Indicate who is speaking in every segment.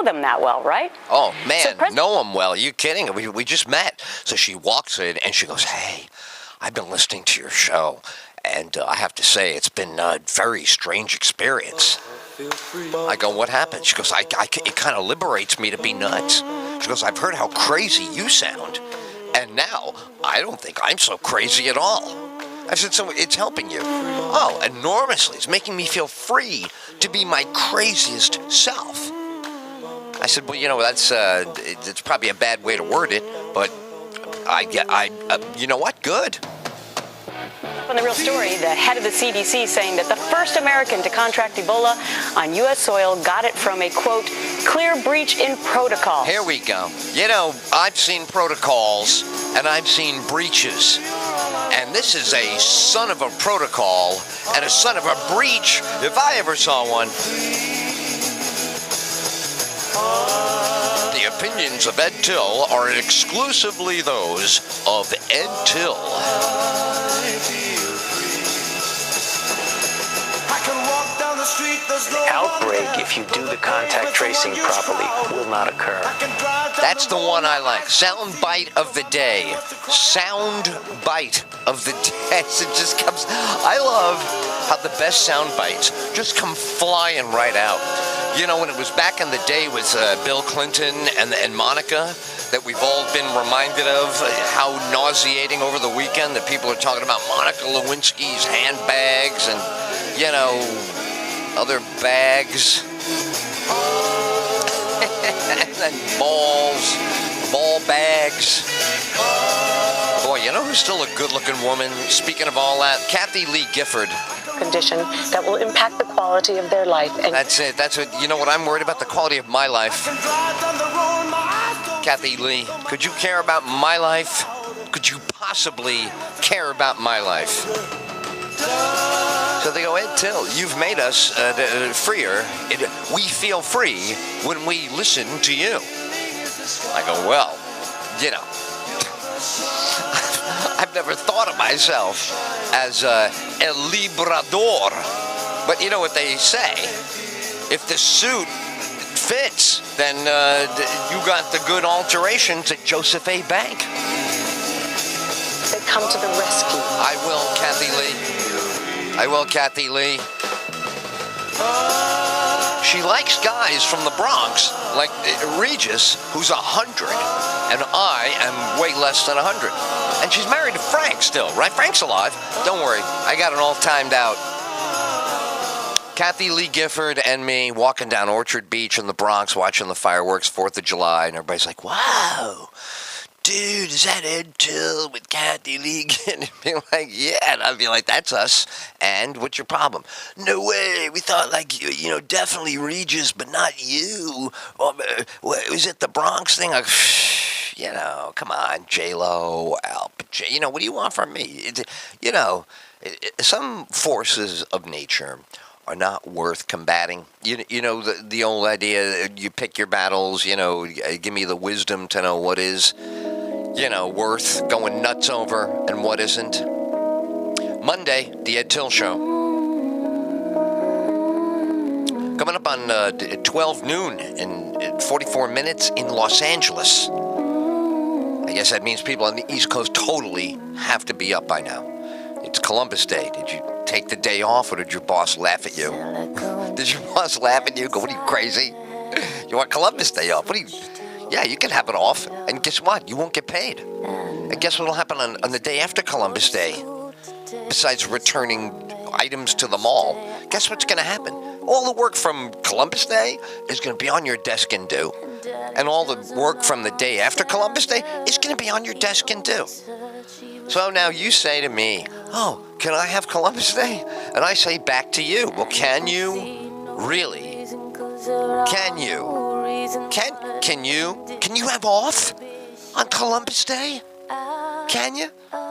Speaker 1: them that well, right?
Speaker 2: Oh, man,
Speaker 1: So
Speaker 2: know them well. Are you kidding? We just met. So she walks in and she goes, hey, I've been listening to your show, and I have to say it's been a very strange experience. I go, what happened? She goes, it kind of liberates me to be nuts. She goes, I've heard how crazy you sound, and now I don't think I'm so crazy at all. I said, so it's helping you? Oh, enormously. It's making me feel free to be my craziest self. I said, well, you know, it's probably a bad way to word it, but you know what? Good.
Speaker 1: On the real story, the head of the CDC saying that the first American to contract Ebola on U.S. soil got it from a, quote, clear breach in protocol.
Speaker 2: Here we go. You know, I've seen protocols and I've seen breaches. And this is a son of a protocol and a son of a breach, if I ever saw one. The opinions of Ed Till are exclusively those of Ed Till.
Speaker 3: The outbreak, if you do the contact tracing properly, will not occur.
Speaker 2: That's the one I like. Sound bite of the day. Sound bite of the day. It just comes. I love how the best sound bites just come flying right out. You know, when it was back in the day with Bill Clinton and Monica, that we've all been reminded of, how nauseating over the weekend that people are talking about Monica Lewinsky's handbags and, you know, other bags. And then ball bags. Boy, you know who's still a good-looking woman? Speaking of all that, Kathie Lee Gifford.
Speaker 4: Condition that will impact the quality of their life. And
Speaker 2: that's it. That's what. You know what I'm worried about? The quality of my life. Kathie Lee, could you care about my life? Could you possibly care about my life? So they go, Ed Till, you've made us freer. We feel free when we listen to you. I go, well, you know, I've never thought of myself as el librador. But you know what they say? If the suit fits, then you got the good alterations at Joseph A. Bank.
Speaker 4: they come to the rescue.
Speaker 2: I will, Kathie Lee. I will, Kathie Lee. She likes guys from the Bronx, like Regis, who's 100, and I am way less than 100. And she's married to Frank still, right? Frank's alive. Don't worry, I got it all timed out. Kathie Lee Gifford and me walking down Orchard Beach in the Bronx, watching the fireworks, 4th of July, and everybody's like, wow, dude, is that Ed Till with Kathie Lee? And be like, yeah. And I'd be like, that's us. And what's your problem? No way. We thought, like, you know, definitely Regis, but not you. Was it the Bronx thing? Like, you know, come on, J-Lo, Al Pacino. You know, what do you want from me? You know, some forces of nature are not worth combating. You know, the old idea, you pick your battles, you know, give me the wisdom to know what is, you know, worth going nuts over and what isn't. Monday, the Ed Till Show. Coming up on 12 noon in 44 minutes in Los Angeles. I guess that means people on the East Coast totally have to be up by now. It's Columbus Day. Did you take the day off, or did your boss laugh at you? Did your boss laugh at you? Go, what are you, crazy? You want Columbus Day off? What are you? Yeah, you can have it off. And guess what? You won't get paid. And guess what will happen on the day after Columbus Day? Besides returning items to the mall, guess what's going to happen? All the work from Columbus Day is going to be on your desk and due. And all the work from the day after Columbus Day is going to be on your desk and due. So now you say to me, oh, can I have Columbus Day? And I say back to you, well, can you? Really? Can you? Can you have off on Columbus Day? Can you?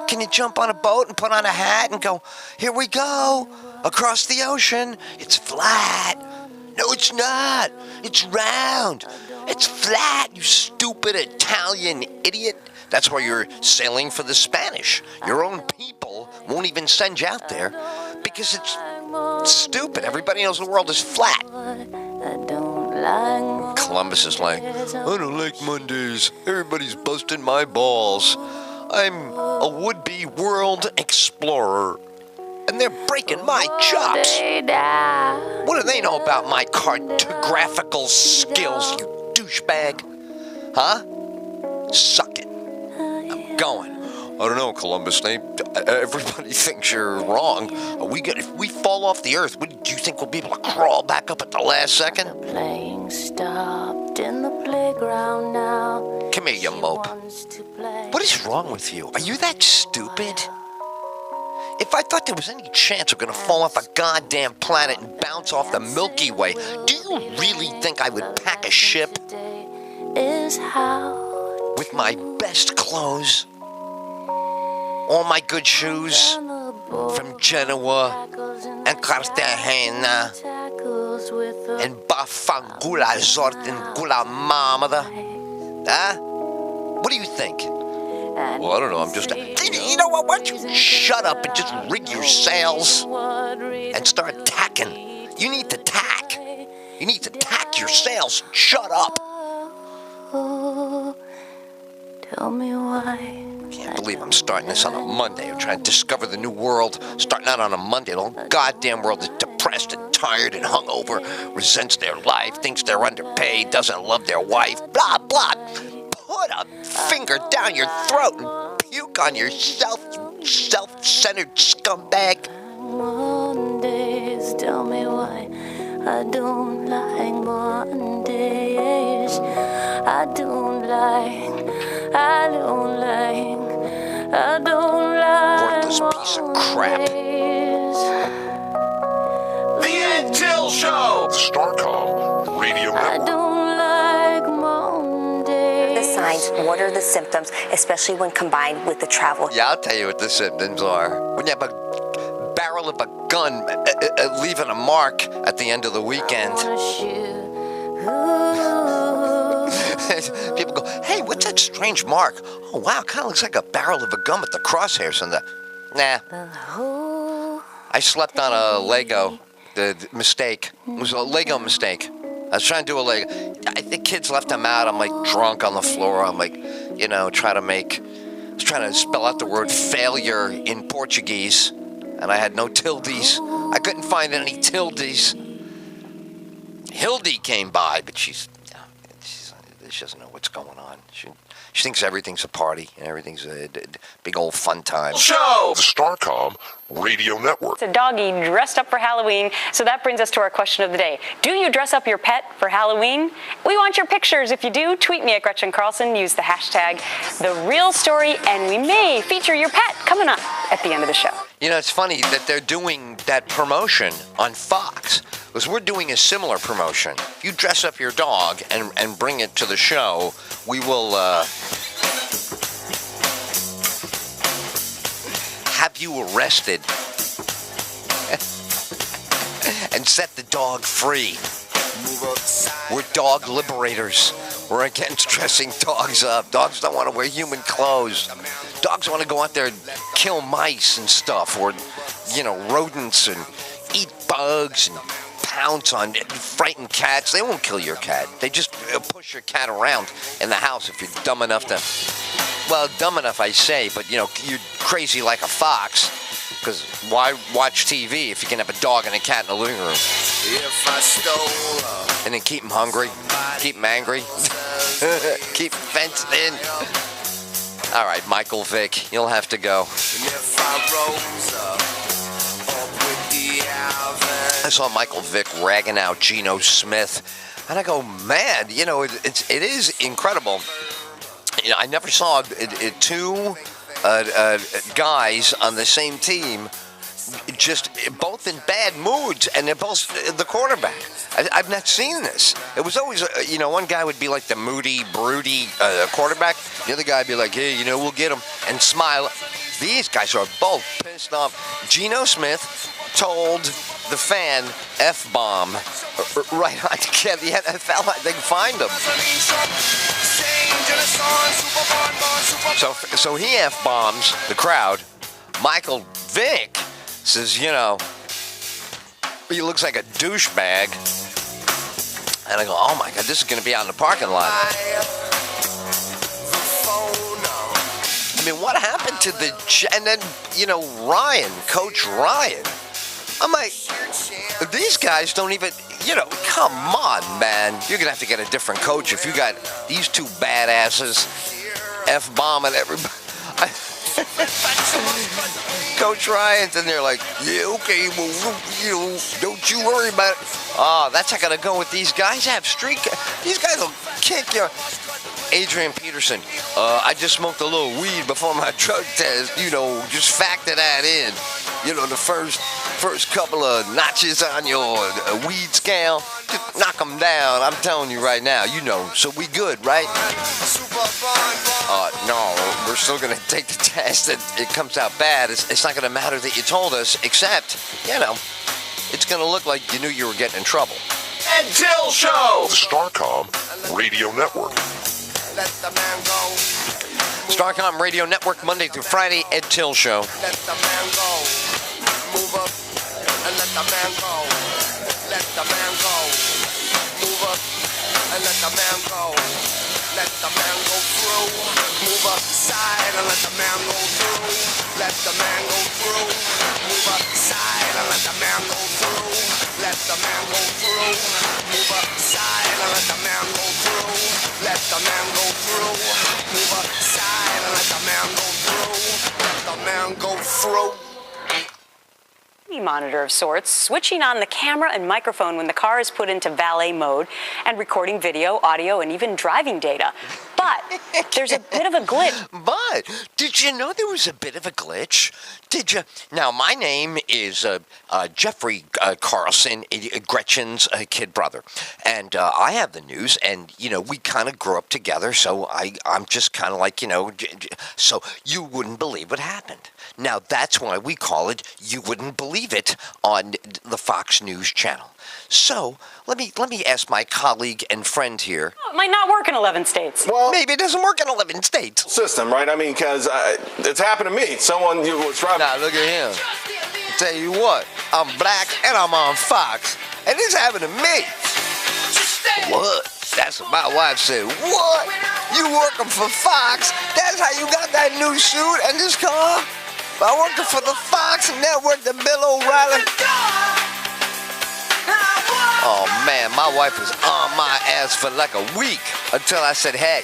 Speaker 2: Can you jump on a boat and put on a hat and go, here we go, across the ocean? It's flat. No, it's not. It's round. It's flat, you stupid Italian idiot. That's why you're sailing for the Spanish. Your own people won't even send you out there because it's stupid. Everybody knows the world is flat. Columbus is like, I don't like Mondays. Everybody's busting my balls. I'm a would-be world explorer. And they're breaking my chops. What do they know about my cartographical skills, you douchebag? Huh? Suck it. I'm going. I don't know, Columbus. Everybody thinks you're wrong. If we fall off the earth, do you think we'll be able to crawl back up at the last second?
Speaker 5: Playing stopped in the playground now.
Speaker 2: Come here, you mope. What is wrong with you? Are you that stupid? If I thought there was any chance we're going to fall off a goddamn planet and bounce off the Milky Way, do you really think I would pack a ship with my best clothes, all my good shoes from Genoa and Cartagena and Bafangula Zort and Gula Mamada? Huh? What do you think? Well, I don't know, I'm just... You know what? Why don't you shut up and just rig your sails and start tacking? You need to tack. You need to tack your sails. Shut up.
Speaker 5: Tell me why.
Speaker 2: Can't believe I'm starting this on a Monday. I'm trying to discover the new world. Starting out on a Monday. The whole goddamn world is depressed and tired and hungover, resents their life, thinks they're underpaid, doesn't love their wife, blah, blah. Put a finger down your throat and puke on yourself, you self-centered scumbag.
Speaker 5: Mondays, tell me why I don't like Mondays. I don't like
Speaker 2: Worthless piece of crap.
Speaker 6: The Ed Till Show! Starcom Radio
Speaker 5: I
Speaker 6: Network.
Speaker 5: don't like Mondays.
Speaker 7: The signs, what are the symptoms, especially when combined with the travel?
Speaker 2: Yeah, I'll tell you what the symptoms are. When you have a barrel of a gun leaving a mark at the end of the weekend. People go, hey, what's that strange mark? Oh, wow, kind of looks like a barrel of a gun with the crosshairs on the... Nah. I slept on a Lego. The mistake. It was a Lego mistake. I was trying to do a Lego. The kids left them out. I'm like drunk on the floor. I'm like, trying to spell out the word failure in Portuguese. And I had no tildes. I couldn't find any tildes. Hildy came by, but she doesn't know what's going on. She thinks everything's a party and everything's a big old fun time.
Speaker 6: Show! The Starcom Radio Network.
Speaker 1: It's a doggy dressed up for Halloween. So that brings us to our question of the day. Do you dress up your pet for Halloween? We want your pictures. If you do, tweet me at Gretchen Carlson. Use the hashtag #TheRealStory, and we may feature your pet coming up at the end of the show.
Speaker 2: It's funny that they're doing that promotion on Fox, because we're doing a similar promotion. If you dress up your dog and bring it to the show, we will have you arrested and set the dog free. We're dog liberators. We're against dressing dogs up. Dogs don't want to wear human clothes. Dogs want to go out there and kill mice and stuff, or, rodents, and eat bugs and pounce on frightened cats. They won't kill your cat. They just push your cat around in the house if you're dumb enough to... Well, dumb enough, I say, but, you're crazy like a fox. Because why watch TV if you can have a dog and a cat in the living room?
Speaker 8: If I stole
Speaker 2: and then keep them hungry, keep them angry, keep them fenced in. All right, Michael Vick, you'll have to go. I saw Michael Vick ragging out Geno Smith, and I go, man, it is incredible. I never saw two guys on the same team, just both in bad moods, and they're both the quarterback. I've not seen this. It was always, one guy would be like the moody, broody quarterback. The other guy would be like, hey, we'll get him, and smile. These guys are both pissed off. Geno Smith told the fan F-bomb right on the NFL. They can find him. So he F-bombs the crowd. Michael Vick says, he looks like a douchebag. And I go, oh my God, this is going to be out in the parking lot. I mean, what happened to and then, Ryan, Coach Ryan. I'm like, these guys don't even, come on, man. You're going to have to get a different coach if you got these two badasses F-bombing everybody. Coach Ryan's in there like, yeah, okay, well, don't you worry about it. Oh, that's not going to go with these guys. These guys will kick you. Adrian Peterson, I just smoked a little weed before my drug test. Just factor that in. The first couple of notches on your weed scale, just knock them down. I'm telling you right now, so we good, right? No, we're still going to take the test and it comes out bad. It's not going to matter that you told us, except, it's going to look like you knew you were getting in trouble.
Speaker 6: Ed Till Show! The Starcom Radio Network.
Speaker 8: Let the man go.
Speaker 2: Starcom Radio Network, Monday through Friday, Ed Till Show.
Speaker 8: Let the man go. Move up and let the man go. Let the man go. Move up and let the man go. Let the man go through. Move up the side and let the man go through. Let the man go through. Move up the side and let the man go through. Let the man go through. Move up the side and let the man go through. Let the man go through. Move up the side and let the man go through. Let the man go through.
Speaker 1: Monitor of sorts, switching on the camera and microphone when the car is put into valet mode, and recording video, audio, and even driving data. But there's a bit of a glitch.
Speaker 2: But did you know there was a bit of a glitch? Did you? Now, my name is Jeffrey Carlson, Gretchen's kid brother. And I have the news, and, we kind of grew up together, so I'm just kind of like, so you wouldn't believe what happened. Now, that's why we call it You Wouldn't Believe It on the Fox News channel. So, let me ask my colleague and friend here.
Speaker 1: It might not work in 11 states.
Speaker 9: Well,
Speaker 2: maybe it doesn't work in 11 states.
Speaker 9: System, right? I mean, because it's happened to me. Someone was driving.
Speaker 2: Now, look at him. Tell you what, I'm black and I'm on Fox. And this happened to me. What? That's what my wife said. What? You working for Fox? That's how you got that new suit and this car? By working for the Fox Network, the Bill O'Reilly. Oh, man, my wife was on my ass for like a week until I said, hey,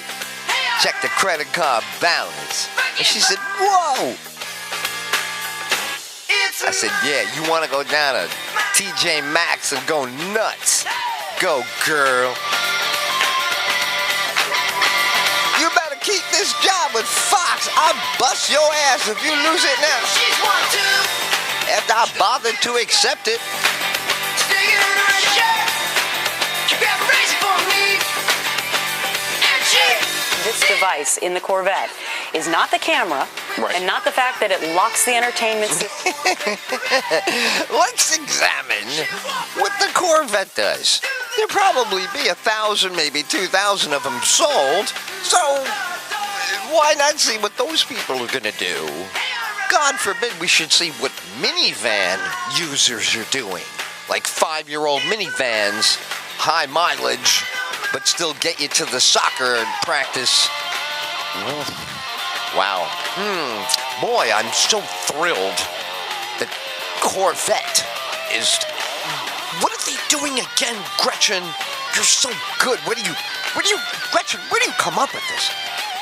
Speaker 2: check the credit card balance. And she said, whoa. I said, yeah, you want to go down to TJ Maxx and go nuts. Go, girl. You better keep this job with Fox. I'll bust your ass if you lose it now. After I bothered to accept it.
Speaker 1: This device in the Corvette is not the camera,
Speaker 9: right,
Speaker 1: and not the fact that it locks the entertainment system.
Speaker 2: Let's examine what the Corvette does. There'll probably be 1,000, maybe 2,000 of them sold. So why not see what those people are going to do? God forbid we should see what minivan users are doing. Like 5-year-old minivans, high mileage, but still get you to the soccer practice. Wow. Boy, I'm so thrilled that Corvette is... What are they doing again, Gretchen? You're so good. Gretchen, where do you come up with this?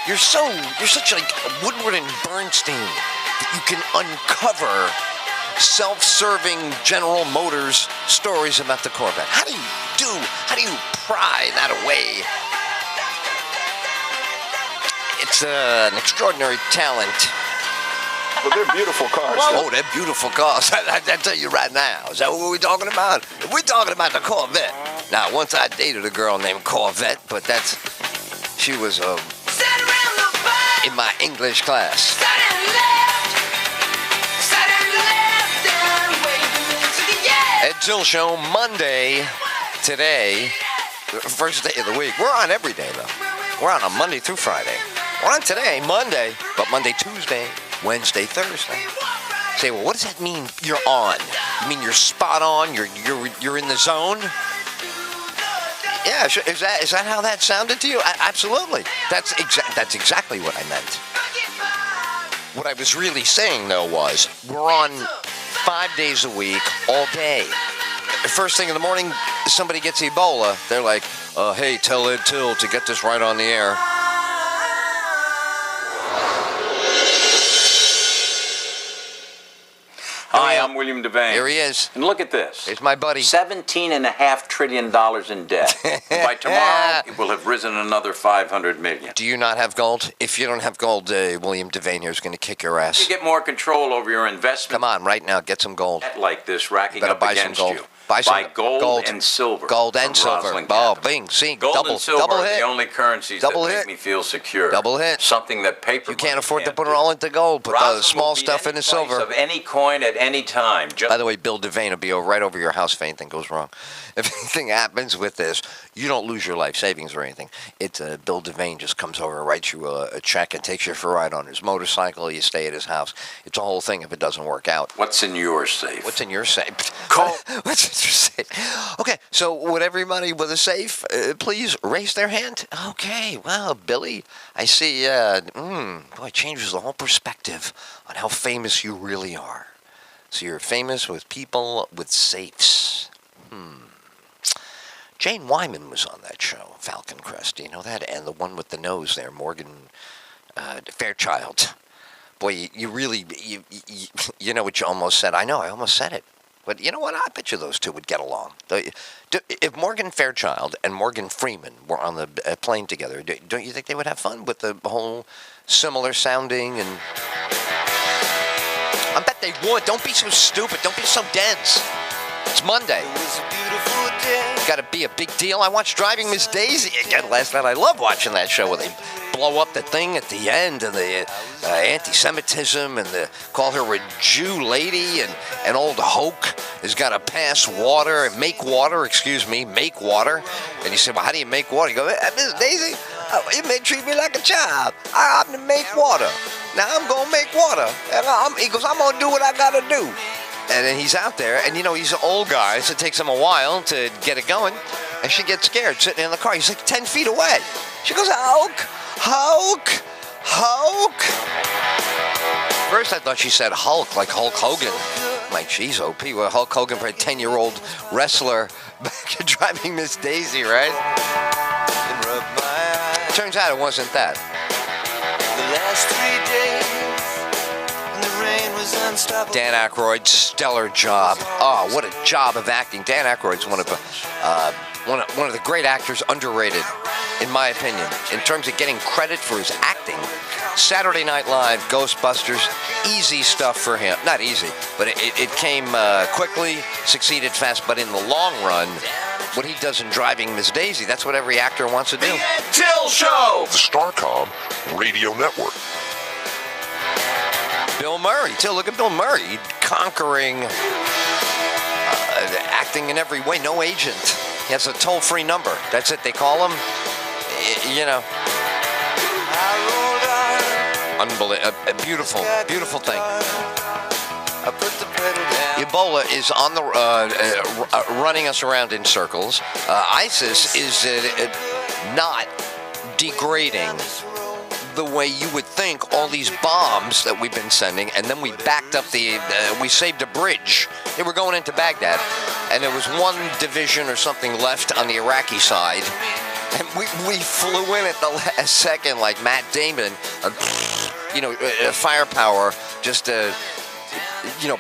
Speaker 2: You're such like Woodward and Bernstein that you can uncover self-serving General Motors stories about the Corvette. How do you pry that away? It's an extraordinary talent.
Speaker 9: But they're beautiful cars.
Speaker 2: Oh, they're beautiful cars. I tell you right now. Is that what we're talking about? We're talking about the Corvette. Now, once I dated a girl named Corvette, but she was in my English class. Ed Till Show, Monday, today, first day of the week. We're on every day, though. We're on Monday through Friday. We're on today, Monday, but Monday, Tuesday, Wednesday, Thursday. Say, well, what does that mean you're on? You mean you're spot on? You're in the zone? Yeah, is that how that sounded to you? Absolutely. That's exactly what I meant. What I was really saying, though, was we're on 5 days a week, all day. First thing in the morning, somebody gets Ebola. They're like, hey, tell Ed Till to get this right on the air.
Speaker 10: Hi, I'm William Devane.
Speaker 2: Here he is.
Speaker 10: And look at this.
Speaker 2: It's my buddy.
Speaker 10: $17.5 trillion in debt. By tomorrow, it will have risen another $500 million.
Speaker 2: Do you not have gold? If you don't have gold, William Devane here is going to kick your ass.
Speaker 10: You get more control over your investment.
Speaker 2: Come on, right now, get some gold.
Speaker 10: Like this racking
Speaker 2: Better
Speaker 10: up
Speaker 2: buy
Speaker 10: against
Speaker 2: some gold.
Speaker 10: you.
Speaker 2: Buy
Speaker 10: gold and silver.
Speaker 2: Gold and silver. Oh, bing, see,
Speaker 10: gold and silver
Speaker 2: double
Speaker 10: are
Speaker 2: hit.
Speaker 10: the only currencies
Speaker 2: Double
Speaker 10: that
Speaker 2: hit.
Speaker 10: make me feel secure.
Speaker 2: Double hit.
Speaker 10: Something that paper
Speaker 2: You can't
Speaker 10: money
Speaker 2: afford to
Speaker 10: can't
Speaker 2: put it
Speaker 10: do.
Speaker 2: all into gold. Put the
Speaker 10: Rosin
Speaker 2: small
Speaker 10: will beat
Speaker 2: stuff
Speaker 10: any
Speaker 2: into
Speaker 10: price
Speaker 2: silver.
Speaker 10: Of any coin at any time.
Speaker 2: By the way, Bill Devane will be right over your house if anything goes wrong. If anything happens with this, you don't lose your life savings or anything. It's Bill Devane just comes over and writes you a check and takes you for a ride on his motorcycle. You stay at his house. It's a whole thing if it doesn't work out.
Speaker 10: What's in your safe?
Speaker 2: What's in your safe?
Speaker 10: Call.
Speaker 2: What's in your safe? Okay, so would everybody with a safe please raise their hand? Okay, well, Billy, I see, boy, it changes the whole perspective on how famous you really are. So you're famous with people with safes. Jane Wyman was on that show, Falcon Crest. Do you know that? And the one with the nose there, Morgan Fairchild. Boy, you really, you know what you almost said. I know, I almost said it. But you know what? I bet you those two would get along. If Morgan Fairchild and Morgan Freeman were on the plane together, don't you think they would have fun with the whole similar sounding? And I bet they would. Don't be so stupid. Don't be so dense. It's Monday. Got to be a big deal. I watched Driving Miss Daisy again last night. I love watching that show where they blow up the thing at the end and the anti-Semitism and the call her a Jew lady and old Hoke has got to make water. And he said, well, how do you make water? He goes, Miss Daisy, you may treat me like a child. I have to make water. Now I'm going to make water. And he goes, I'm going to do what I got to do. And then he's out there, and, he's an old guy, so it takes him a while to get it going. And she gets scared, sitting in the car. He's like 10 feet away. She goes, Hulk. First, I thought she said Hulk, like Hulk Hogan. I'm like, geez, OP, well, Hulk Hogan, for a 10-year-old wrestler back at Driving Miss Daisy, right? Turns out it wasn't that.
Speaker 8: The last 3 days.
Speaker 2: Dan Aykroyd, stellar job. Oh, what a job of acting. Dan Aykroyd's one of the great actors, underrated, in my opinion, in terms of getting credit for his acting. Saturday Night Live, Ghostbusters, easy stuff for him. Not easy, but it came quickly, succeeded fast, but in the long run, what he does in Driving Miss Daisy, that's what every actor wants to do.
Speaker 6: The Ed Till Show! The Starcom Radio Network.
Speaker 2: Bill Murray, too. Look at Bill Murray conquering acting in every way. No agent. He has a toll-free number. That's it. They call him. Unbelievable. A beautiful thing. Ebola is on the running us around in circles. ISIS is not degrading the way you would think. All these bombs that we've been sending, and then we backed up we saved a bridge. They were going into Baghdad, and there was one division or something left on the Iraqi side, and we flew in at the last second like Matt Damon, firepower, just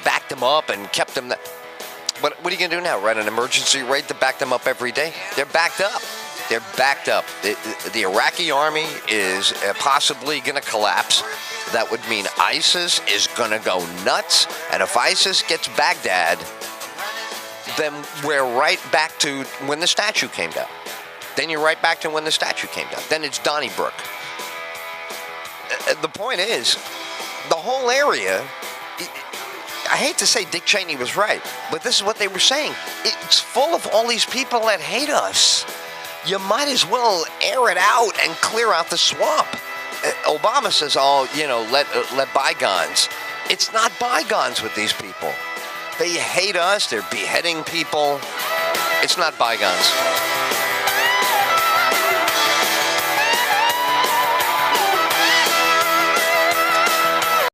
Speaker 2: backed them up and kept them. But what are you going to do now? Run an emergency raid to back them up every day? They're backed up. They're backed up. The Iraqi army is possibly going to collapse. That would mean ISIS is going to go nuts. And if ISIS gets Baghdad, then we're right back to when the statue came down. Then you're right back to when the statue came down. Then it's Donnybrook. The point is, the whole area, I hate to say Dick Cheney was right, but this is what they were saying. It's full of all these people that hate us. You might as well air it out and clear out the swamp. Obama says, let bygones. It's not bygones with these people. They hate us. They're beheading people. It's not bygones.